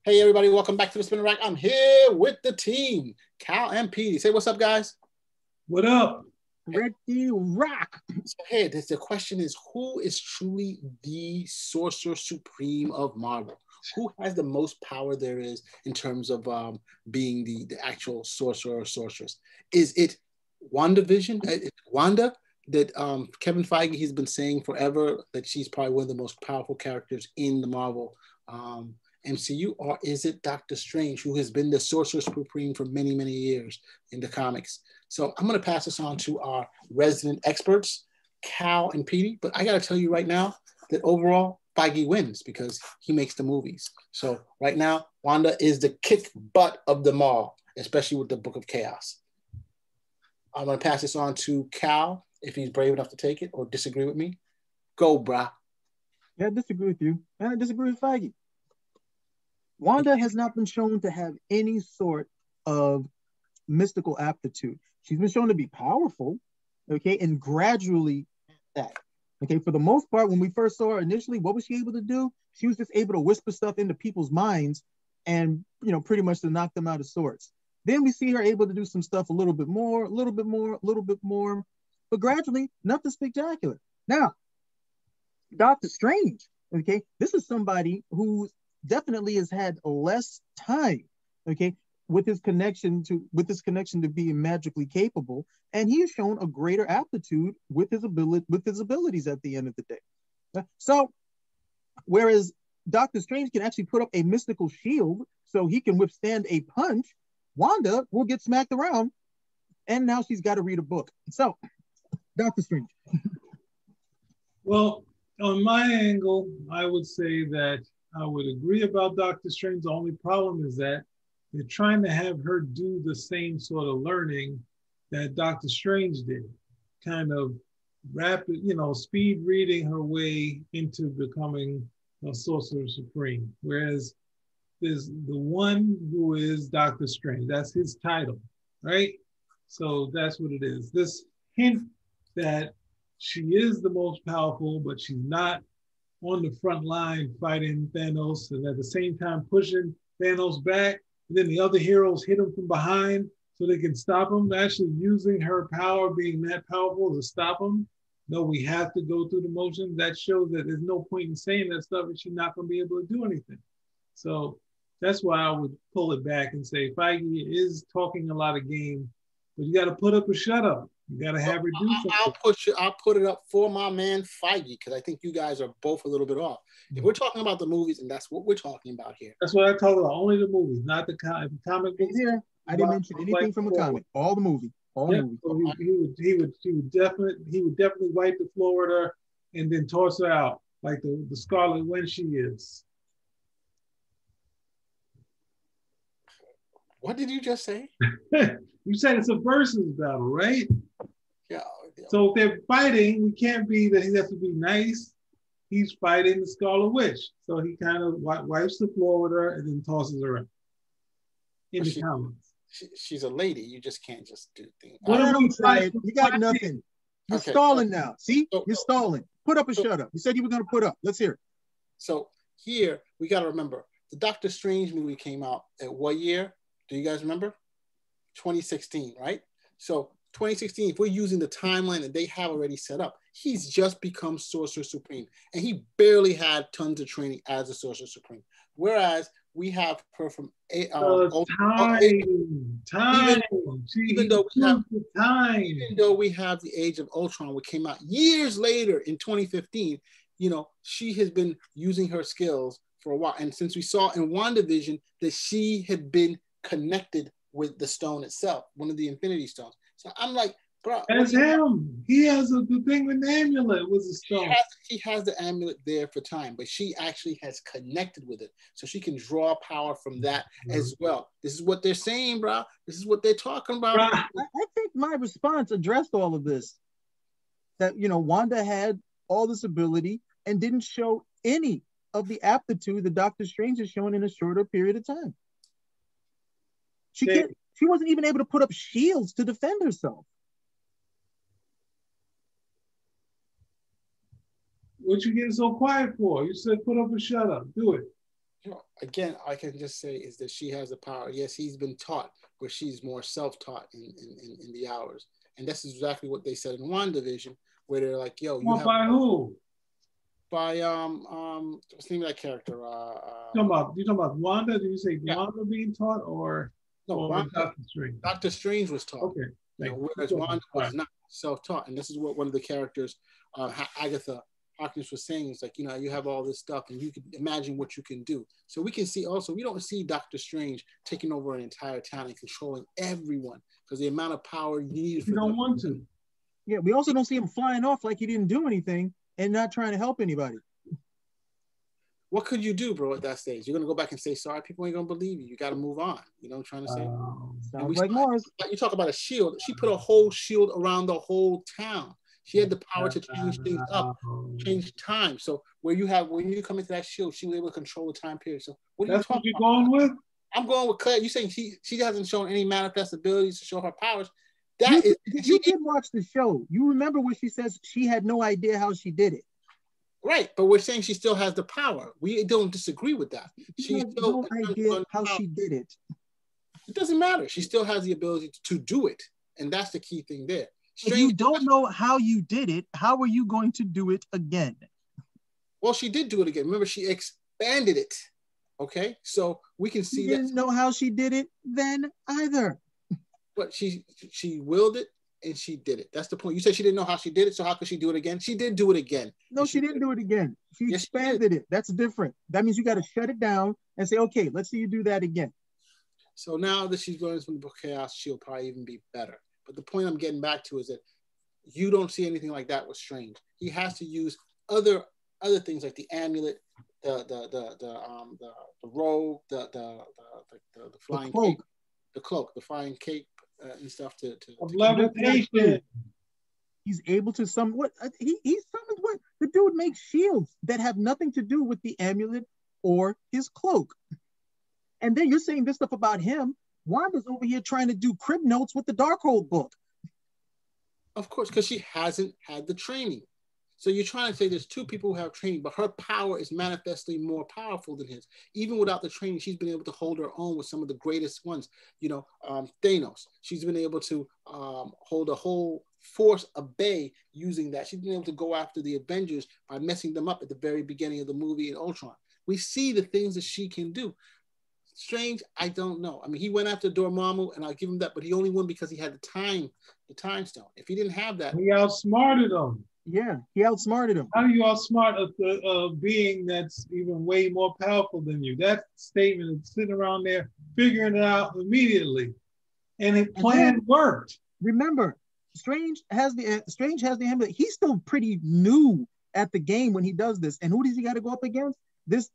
Hey, everybody, welcome back to the Spinner Rack. I'm here with the team, Cal and Petey. Say what's up, guys. What up? Ricky Rock. So, hey, the question is, who is truly the Sorcerer Supreme of Marvel? Who has the most power there is in terms of being the actual sorcerer or sorceress? Is it WandaVision? Wanda? That Kevin Feige, he's been saying forever that she's probably one of the most powerful characters in the Marvel MCU, or is it Doctor Strange, who has been the Sorcerer Supreme for many, many years in the comics? So I'm going to pass this on to our resident experts, Cal and Petey. But I got to tell you right now that overall, Feige wins because he makes the movies. So right now, Wanda is the kick butt of them all, especially with the Book of Chaos. I'm going to pass this on to Cal, if he's brave enough to take it or disagree with me. Go, brah. Yeah, I disagree with you. And I disagree with Feige. Wanda has not been shown to have any sort of mystical aptitude. She's been shown to be powerful, okay, and gradually that. Okay, for the most part, when we first saw her initially, what was she able to do? She was just able to whisper stuff into people's minds and, pretty much to knock them out of sorts. Then we see her able to do some stuff a little bit more, but gradually, nothing spectacular. Now, Doctor Strange, okay, this is somebody who definitely has had less time, okay, with his connection to being magically capable, and he has shown a greater aptitude with his abilities at the end of the day. So, whereas Doctor Strange can actually put up a mystical shield so he can withstand a punch, Wanda will get smacked around, and now she's got to read a book. So, Doctor Strange. Well, on my angle, I would say that I would agree about Doctor Strange. The only problem is that they're trying to have her do the same sort of learning that Doctor Strange did, kind of rapid, speed reading her way into becoming a Sorcerer Supreme. Whereas there's the one who is Doctor Strange. That's his title, right? So that's what it is. This hint that she is the most powerful, but she's not on the front line fighting Thanos, and at the same time pushing Thanos back. And then the other heroes hit him from behind so they can stop him. Actually using her power, being that powerful to stop him. No, we have to go through the motions. That shows that there's no point in saying that stuff if she's not going to be able to do anything. So that's why I would pull it back and say Feige is talking a lot of game, but you got to put up or shut up. You got to have her do something. I'll put it up for my man Feige, because I think you guys are both a little bit off. If we're talking about the movies, and that's what we're talking about here. That's what I talk about. Only the movies, not the comic books. Yeah, I didn't mention anything from the comic. All the movie. All the movie. So he would definitely wipe the floor with her and then toss her out like the Scarlet when she is. What did you just say? You said it's a versus battle, right? Yeah. So if they're fighting, we can't be that he has to be nice. He's fighting the Scarlet Witch. So he kind of wipes the floor with her and then tosses her out. In the comments. She's a lady. You just can't just do things. What am I trying? You got nothing. You're stalling now. See? You're stalling. Put up or shut up. You said you were going to put up. Let's hear it. So here, we got to remember, the Doctor Strange movie came out at what year? Do you guys remember? 2016, right? So 2016, if we're using the timeline that they have already set up, he's just become Sorcerer Supreme. And he barely had tons of training as a Sorcerer Supreme. Whereas we have her from even though we have the Age of Ultron, which came out years later in 2015, she has been using her skills for a while. And since we saw in WandaVision that she had been connected with the stone itself, one of the Infinity Stones. So I'm like, bro. That's him. He has the thing with the amulet was a stone. He has the amulet there for time, but she actually has connected with it. So she can draw power from that as well. This is what they're saying, bro. This is what they're talking about. I think my response addressed all of this. That, Wanda had all this ability and didn't show any of the aptitude that Doctor Strange has shown in a shorter period of time. She wasn't even able to put up shields to defend herself. What you getting so quiet for? You said put up or shut up. Do it. You know, again, I can just say is that she has the power. Yes, he's been taught, where she's more self-taught in the hours. And that's exactly what they said in WandaVision, where they're like, yo, you Well, have by who? by what's the name of that character? You talking about Wanda? Did you say Yeah. Wanda being taught No, or Wanda, Doctor Strange? Dr. Strange was taught. Okay. You know, whereas Wanda was not self-taught. And this is what one of the characters, Agatha Harkness, was saying. It's like, you know, you have all this stuff and you can imagine what you can do. So we can see also, we don't see Doctor Strange taking over an entire town and controlling everyone, because the amount of power you need. You don't want to. Yeah, we also don't see him flying off like he didn't do anything and not trying to help anybody. What could you do, bro, at that stage? You're going to go back and say, sorry, people ain't going to believe you. You got to move on. You know what I'm trying to say? Sounds like Mars. You talk about a shield. She put a whole shield around the whole town. She had the power to change things up, change time. So when you come into that shield, she was able to control the time period. So what are you talking about? Going with? I'm going with Claire. You're saying she hasn't shown any manifest abilities to show her powers. You did watch the show. You remember when she says she had no idea how she did it. Right, but we're saying she still has the power. We don't disagree with that. She has no idea how she did it. It doesn't matter. She still has the ability to do it, and that's the key thing there. If you don't know how you did it, how are you going to do it again? Well, she did do it again. Remember, she expanded it. Okay, so we can see that. Didn't know how she did it then either. But she willed it and she did it. That's the point. You said she didn't know how she did it, so how could she do it again? She did do it again. No, she didn't do it again. She expanded it. That's different. That means you got to shut it down and say, okay, let's see you do that again. So now that she's learned from the chaos, she'll probably even be better. But the point I'm getting back to is that you don't see anything like that with Strange. He has to use other things like the amulet, the robe, the flying cape, the cloak, the flying cape, and stuff to levitation. He's able to summon what he summons. What the dude makes shields that have nothing to do with the amulet or his cloak. And then you're saying this stuff about him. Wanda's over here trying to do crib notes with the Darkhold book. Of course, because she hasn't had the training. So you're trying to say there's two people who have training, but her power is manifestly more powerful than his. Even without the training, she's been able to hold her own with some of the greatest ones. You know, Thanos. She's been able to hold a whole force at bay using that. She's been able to go after the Avengers by messing them up at the very beginning of the movie in Ultron. We see the things that she can do. Strange, I don't know. I mean, he went after Dormammu, and I'll give him that, but he only won because he had the time stone. If he didn't have that, he outsmarted him. Yeah, he outsmarted him. How do you outsmart a being that's even way more powerful than you? That statement is sitting around there figuring it out immediately, and his plan worked. Remember, Strange has the amulet. He's still pretty new at the game when he does this, and who does he got to go up against? This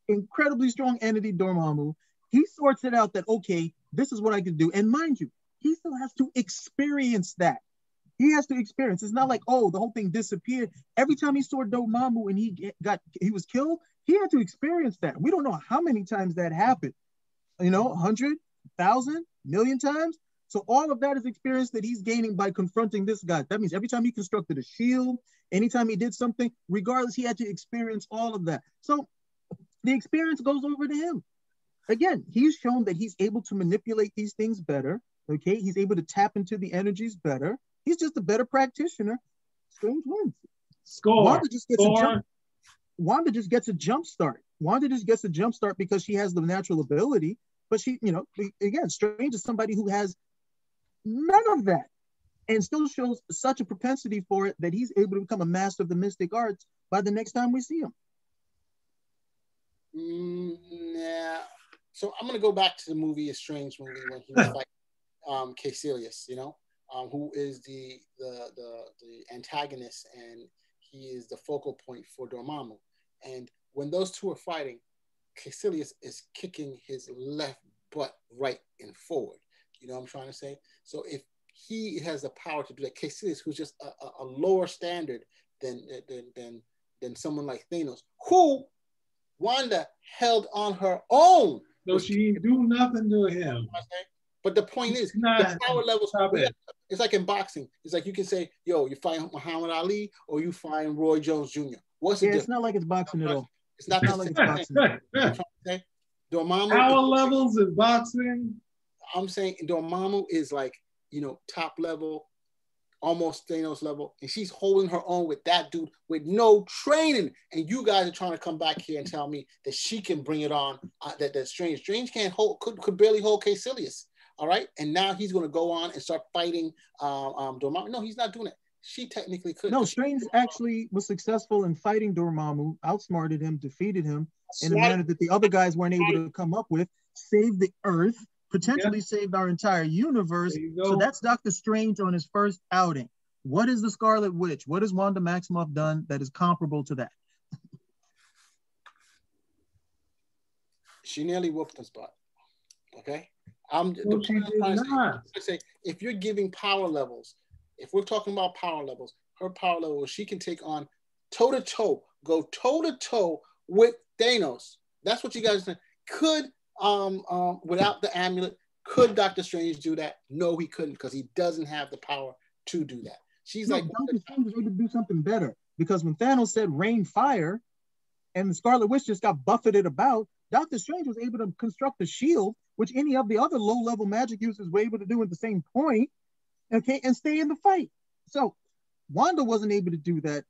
incredibly strong entity, Dormammu. He sorts it out that, okay, this is what I can do. And mind you, he still has to experience that. He has to experience. It's not like, oh, the whole thing disappeared. Every time he saw Dormammu and he was killed, he had to experience that. We don't know how many times that happened. 100, 1,000, million times. So all of that is experience that he's gaining by confronting this guy. That means every time he constructed a shield, anytime he did something, regardless, he had to experience all of that. So the experience goes over to him. Again, he's shown that he's able to manipulate these things better. Okay, he's able to tap into the energies better. He's just a better practitioner. Strange wins. Score. Wanda just gets a jump start. Wanda just gets a jump start because she has the natural ability. But she, again, Strange is somebody who has none of that and still shows such a propensity for it that he's able to become a master of the mystic arts by the next time we see him. Yeah. So I'm gonna go back to the movie, a Strange movie, when he was like Caecilius, who is the antagonist, and he is the focal point for Dormammu. And when those two are fighting, Caecilius is kicking his left butt right and forward. You know what I'm trying to say? So if he has the power to do that, Caecilius, who's just a lower standard than someone like Thanos, who Wanda held on her own. So she didn't do nothing to him. But the point is, the power levels, it's like in boxing. It's like you can say, yo, you fight Muhammad Ali or you fight Roy Jones Jr. What's the difference? It's not like it's boxing at all. It's not Not the like it's same boxing. thing. I'm trying to say Dormammu. Power levels in boxing. I'm saying Dormammu is like, you know, top level, almost Thanos level, and she's holding her own with that dude with no training. And you guys are trying to come back here and tell me that she can bring it on. That Strange can't hold, could barely hold Caecilius. All right, and now he's going to go on and start fighting Dormammu. No, he's not doing it. She technically could. No, Strange actually was successful in fighting Dormammu, outsmarted him, defeated him in a manner that the other guys weren't able to come up with, saved the Earth, potentially saved our entire universe. So that's Doctor Strange on his first outing. What is the Scarlet Witch? What has Wanda Maximoff done that is comparable to that? She nearly whooped his butt. Okay? No, she did not. Say, if you're giving power levels, if we're talking about power levels, her power level, she can take on toe-to-toe, go toe-to-toe with Thanos. That's what you guys think. Could, without the amulet, could Doctor Strange do that? No, he couldn't, because he doesn't have the power to do that. She's like, Doctor Strange was able to do something better, because when Thanos said rain fire, and the Scarlet Witch just got buffeted about, Doctor Strange was able to construct a shield, which any of the other low-level magic users were able to do at the same point, okay, and stay in the fight. So Wanda wasn't able to do that.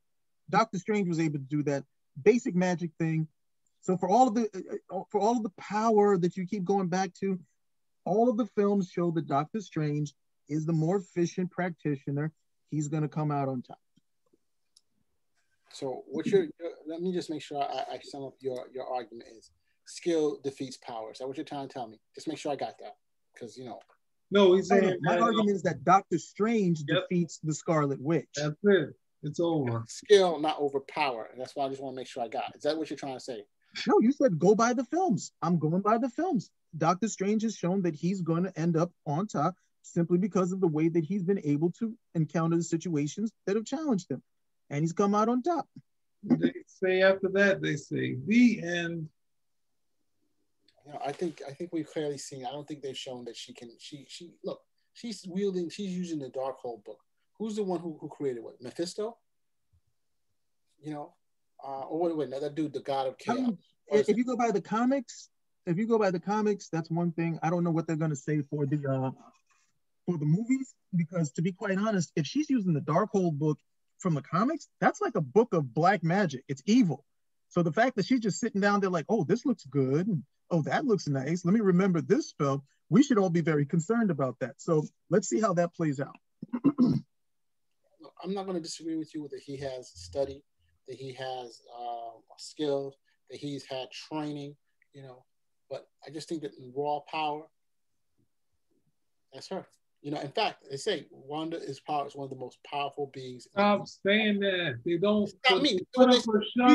Doctor Strange was able to do that basic magic thing. So for all of the power that you keep going back to, all of the films show that Doctor Strange is the more efficient practitioner. He's going to come out on top. So let me just make sure I sum up your argument is skill defeats power. Is that what you're trying to tell me? Just make sure I got that, because you know. No, he's saying my argument is that Doctor Strange defeats the Scarlet Witch. That's it. It's over. Skill, not over power. And that's why I just want to make sure I got it. Is that what you're trying to say? No, you said go by the films. I'm going by the films. Doctor Strange has shown that he's going to end up on top simply because of the way that he's been able to encounter the situations that have challenged him. And he's come out on top. They say after that, they say the end. You know, I think we've clearly seen. I don't think they've shown that she can. She look. She's using the Darkhold book. Who's the one who created what? Mephisto. You know, or wait, that dude, the God of Chaos. If you go by the comics, that's one thing. I don't know what they're going to say for the movies, because to be quite honest, if she's using the Darkhold book from the comics, that's like a book of black magic. It's evil. So the fact that she's just sitting down there like, oh, this looks good. Oh, that looks nice. Let me remember this spell. We should all be very concerned about that. So let's see how that plays out. I'm not going to disagree with you that he has study, that he has skills, that he's had training, you know, but I just think that in raw power, that's her. You know, in fact, they say Wanda is one of the most powerful beings. Stop saying that. They don't. Not me. Shut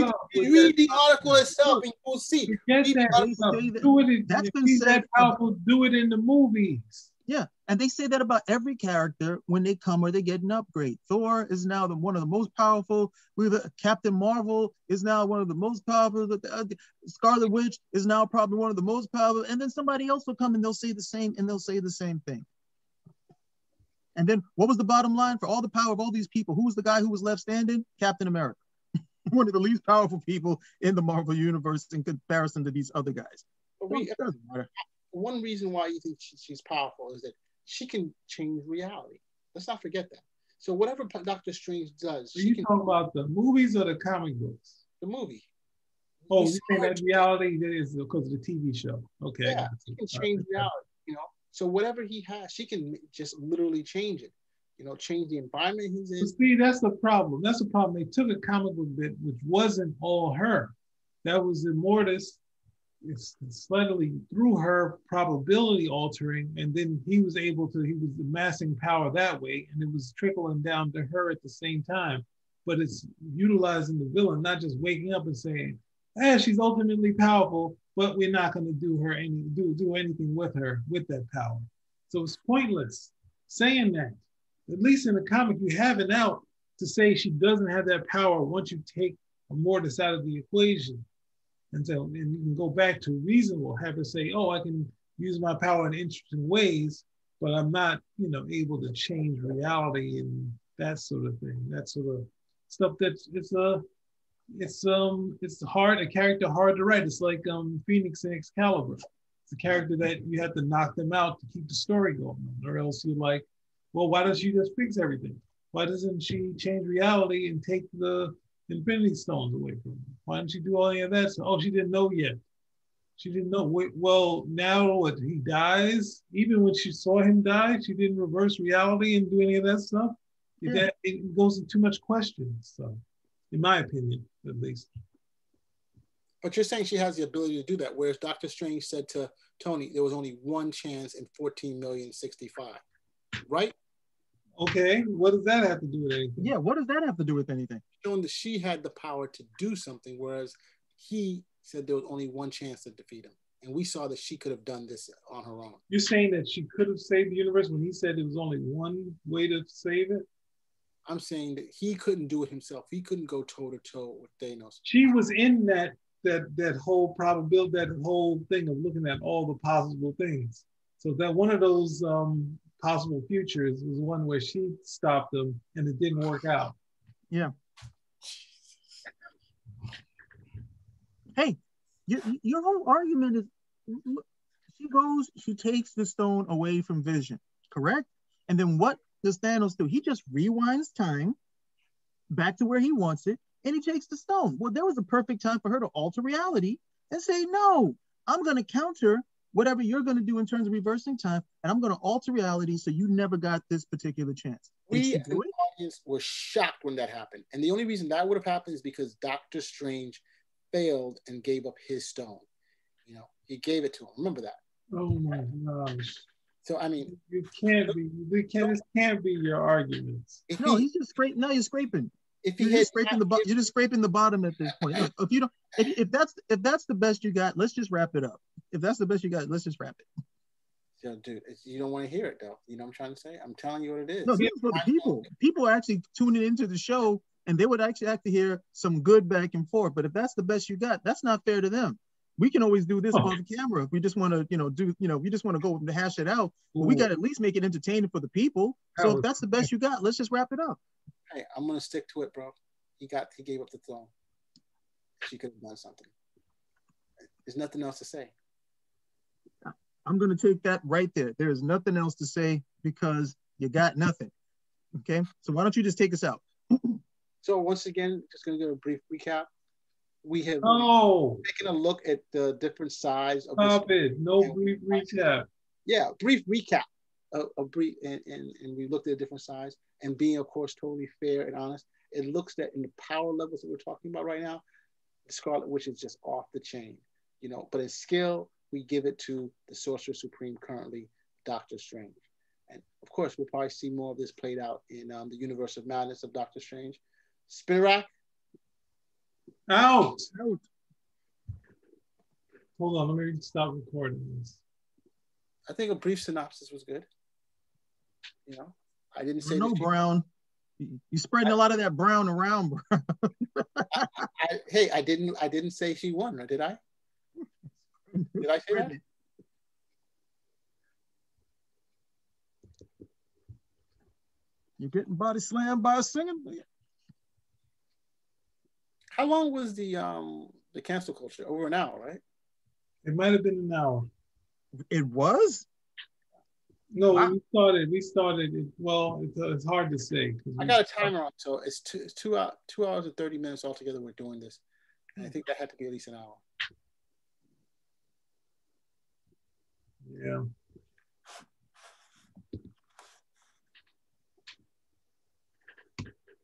up. Read the article itself and you'll see. That's been said. Powerful. Do it in the movies. Yeah, and they say that about every character when they come or they get an upgrade. Thor is now one of the most powerful. Captain Marvel is now one of the most powerful. Scarlet Witch is now probably one of the most powerful. And then somebody else will come and they'll say the same, and they'll say the same thing. And then what was the bottom line for all the power of all these people? Who was the guy who was left standing? Captain America. One of the least powerful people in the Marvel universe in comparison to these other guys. Doesn't matter. One reason why you think she's powerful is that she can change reality. Let's not forget that. So whatever Doctor Strange does, you talking about the movies or the comic books? The movie. Oh, you think that reality is because of the TV show? Okay. Yeah, she can change reality, you know. So whatever he has, she can just literally change it. You know, change the environment he's in. But see, that's the problem. That's the problem. They took a comic book bit, which wasn't all her. That was Immortus. It's slightly through her probability altering, and then he was amassing power that way, and it was trickling down to her at the same time. But it's utilizing the villain, not just waking up and saying, she's ultimately powerful, but we're not going to do anything with her with that power. So it's pointless saying that. At least in the comic, you have it out to say she doesn't have that power once you take Immortus out of the equation. And so, and you can go back to reasonable, have her say, I can use my power in interesting ways, but I'm not, able to change reality and that sort of thing. That sort of stuff it's hard, a character hard to write. It's like Phoenix and Excalibur. It's a character that you have to knock them out to keep the story going on, or else you're like, well, why doesn't she just fix everything? Why doesn't she change reality and take the Infinity Stones away from her? Why didn't she do all of that? So, oh, she didn't know yet. She didn't know. Wait, well, now what? He dies. Even when she saw him die, she didn't reverse reality and do any of that stuff. Yeah. It goes into too much questions. So, in my opinion, at least. But you're saying she has the ability to do that, whereas Doctor Strange said to Tony there was only one chance in 14,065,000, right? Okay, what does that have to do with anything? Yeah, what does that have to do with anything? Showing that she had the power to do something, whereas he said there was only one chance to defeat him. And we saw that she could have done this on her own. You're saying that she could have saved the universe when he said there was only one way to save it? I'm saying that he couldn't do it himself. He couldn't go toe to toe with Thanos. She was in that whole probability, that whole thing of looking at all the possible things. So that one of those possible futures was one where she stopped them and it didn't work out. Yeah. Hey, your whole argument is she takes the stone away from Vision, correct? And then what does Thanos do? He just rewinds time back to where he wants it, and he takes the stone. Well, there was a perfect time for her to alter reality and say, no, I'm going to counter whatever you're going to do in terms of reversing time, and I'm going to alter reality so you never got this particular chance. We as an audience were shocked when that happened. And the only reason that would have happened is because Doctor Strange failed and gave up his stone. You know, he gave it to him. Remember that. Oh my gosh. So I mean, this can't be your arguments. No, he's just scraping. No, you're scraping. You're just scraping the bottom at this point. Look, if that's the best you got, let's just wrap it up. If that's the best you got, let's just wrap it. So, dude, you don't want to hear it though. You know what I'm trying to say? I'm telling you what it is. No, this is for the people. People are actually tuning into the show, and they would actually have to hear some good back and forth. But if that's the best you got, that's not fair to them. We can always do this on the camera if we just want to, we just want to go and hash it out. But we got to at least make it entertaining for the people. So if that's the best you got, let's just wrap it up. Hey, I'm gonna stick to it, bro. He gave up the throne. She could have done something. There's nothing else to say. I'm gonna take that right there. There is nothing else to say because you got nothing. Okay, so why don't you just take us out? So once again, just gonna give a brief recap. We have taken a look at the different sides of Stop it. No brief recap. Yeah, brief recap. A brief and we looked at different sides and being, of course, totally fair and honest. It looks that in the power levels that we're talking about right now, the Scarlet Witch is just off the chain, but in skill, we give it to the Sorcerer Supreme currently, Doctor Strange. And of course, we'll probably see more of this played out in the Universe of Madness of Doctor Strange. Spin rack. Out. Hold on, let me stop recording this. I think a brief synopsis was good. I didn't say no brown. You spreading a lot of that brown around, bro. I didn't say she won, or did I? Did I say that? You're getting body slammed by a singing. How long was the cancel culture? Over an hour, right? It might have been an hour. It was? No, wow. we started. It's hard to say. I got a timer on, so it's 2 hours and 30 minutes altogether. We're doing this, and I think that had to be at least an hour. Yeah.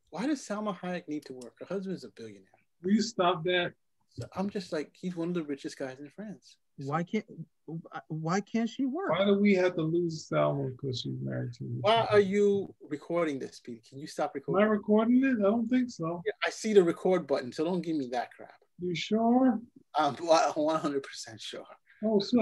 Why does Salma Hayek need to work? Her husband's a billionaire. Will you stop that? So I'm just like, he's one of the richest guys in France. Why can't she work? Why do we have to lose Salma because she's married to me? Why are you recording this, Pete? Can you stop recording? Am I recording it? I don't think so. Yeah, I see the record button, so don't give me that crap. You sure? I'm 100% sure. Oh, so